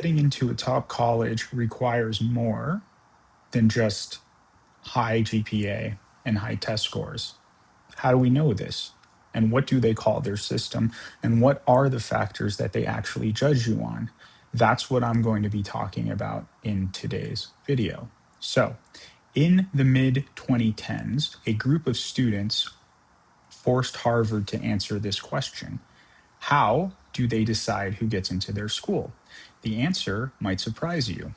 getting into a top college requires more than just high GPA and high test scores. How do we know this? And what do they call their system? And what are the factors that they actually judge you on? That's what I'm going to be talking about in today's video. So, in the mid 2010s, a group of students forced Harvard to answer this question. How do they decide who gets into their school? The answer might surprise you.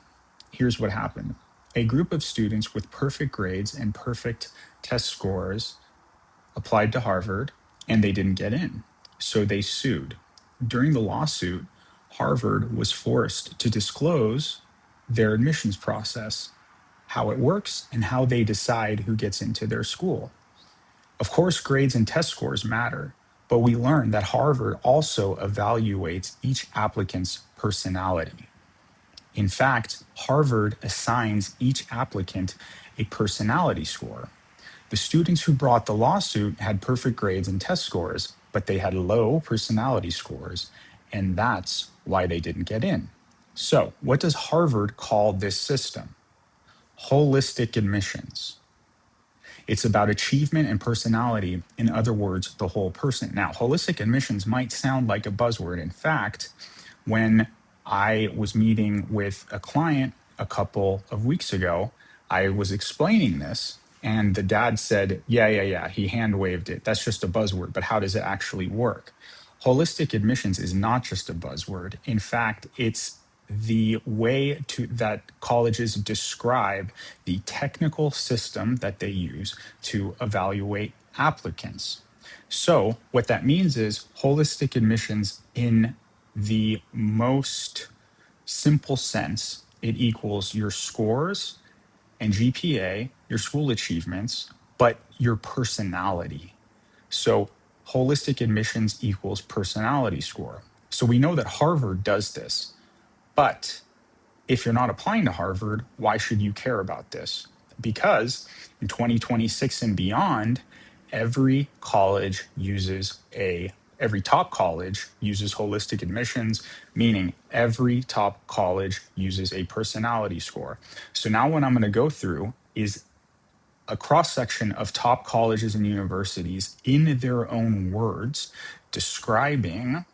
Here's what happened. A group of students with perfect grades and perfect test scores applied to Harvard and they didn't get in. So they sued. During the lawsuit, Harvard was forced to disclose their admissions process, how it works, and how they decide who gets into their school. Of course, grades and test scores matter, but we learned that Harvard also evaluates each applicant's personality. In fact, Harvard assigns each applicant a personality score. The students who brought the lawsuit had perfect grades and test scores, but they had low personality scores, and that's why they didn't get in. So, what does Harvard call this system? Holistic admissions. It's about achievement and personality, in other words, the whole person. Now, holistic admissions might sound like a buzzword. In fact, when I was meeting with a client a couple of weeks ago, I was explaining this, and the dad said, yeah, he hand waved it. That's just a buzzword, but how does it actually work? Holistic admissions is not just a buzzword. In fact, it's the way that colleges describe the technical system that they use to evaluate applicants. So what that means is holistic admissions in the most simple sense, it equals your scores and GPA, your school achievements, but your personality. So holistic admissions equals personality score. So we know that Harvard does this. But if you're not applying to Harvard, why should you care about this? Because in 2026 and beyond, every top college uses holistic admissions, meaning every top college uses a personality score. So now what I'm going to go through is a cross-section of top colleges and universities in their own words describing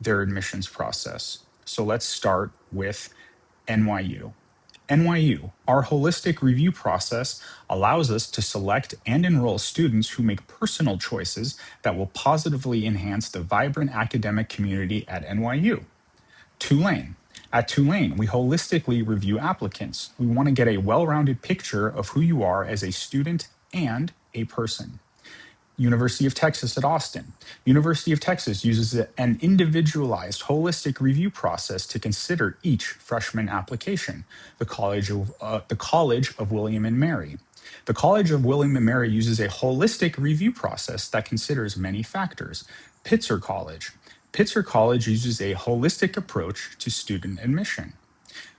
their admissions process. So let's start with NYU. NYU, our holistic review process allows us to select and enroll students who make personal choices that will positively enhance the vibrant academic community at NYU. Tulane. At Tulane, we holistically review applicants. We want to get a well-rounded picture of who you are as a student and a person. University of Texas at Austin. University of Texas uses an individualized, holistic review process to consider each freshman application. The College of William and Mary. The College of William and Mary uses a holistic review process that considers many factors. Pitzer College. Pitzer College uses a holistic approach to student admission.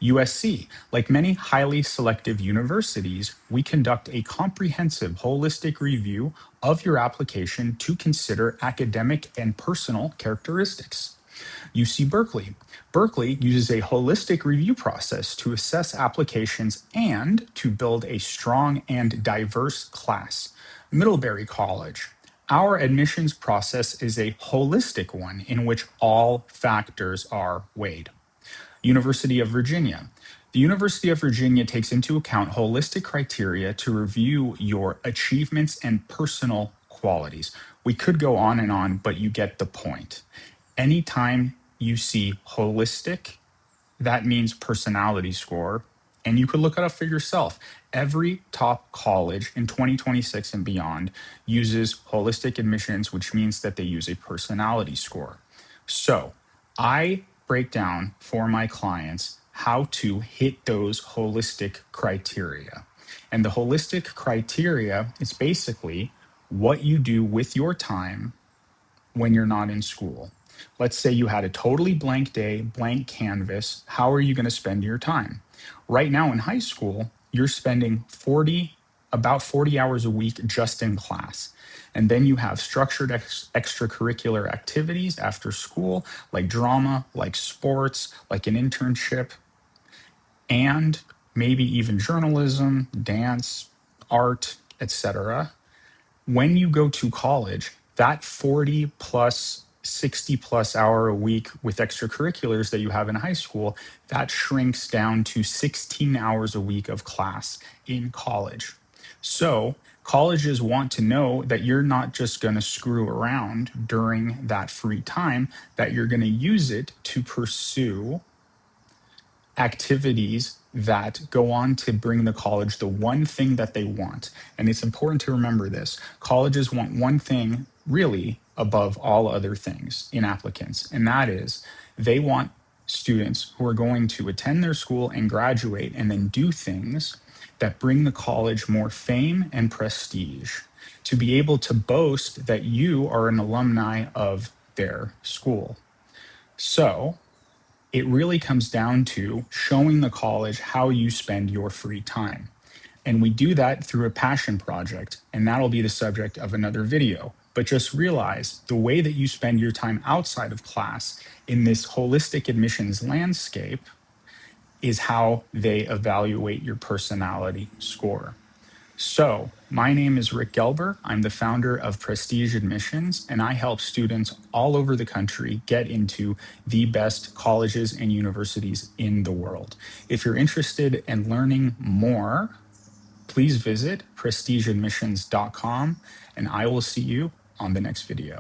USC, like many highly selective universities, we conduct a comprehensive holistic review of your application to consider academic and personal characteristics. UC Berkeley. Berkeley uses a holistic review process to assess applications and to build a strong and diverse class. Middlebury College. Our admissions process is a holistic one in which all factors are weighed. University of Virginia. The University of Virginia takes into account holistic criteria to review your achievements and personal qualities. We could go on and on, but you get the point. Anytime you see holistic, that means personality score, and you could look it up for yourself. Every top college in 2026 and beyond uses holistic admissions, which means that they use a personality score. So I break down for my clients how to hit those holistic criteria. And the holistic criteria is basically what you do with your time when you're not in school. Let's say you had a totally blank day, blank canvas. How are you going to spend your time? Right now in high school, you're spending 40 about 40 hours a week just in class. And then you have structured extracurricular activities after school, like drama, like sports, like an internship, and maybe even journalism, dance, art, etc. When you go to college, that 40 plus 60 plus hour a week with extracurriculars that you have in high school, that shrinks down to 16 hours a week of class in college. So colleges want to know that you're not just going to screw around during that free time, that you're going to use it to pursue activities that go on to bring the college the one thing that they want. And it's important to remember this. Colleges want one thing really above all other things in applicants, and that is they want students who are going to attend their school and graduate and then do things that bring the college more fame and prestige, to be able to boast that you are an alumni of their school. So it really comes down to showing the college how you spend your free time. And we do that through a passion project, and that'll be the subject of another video. But just realize the way that you spend your time outside of class in this holistic admissions landscape is how they evaluate your personality score. So, my name is Rick Gelber. I'm the founder of Prestige Admissions, and I help students all over the country get into the best colleges and universities in the world. If you're interested in learning more, please visit prestigeadmissions.com, and I will see you on the next video.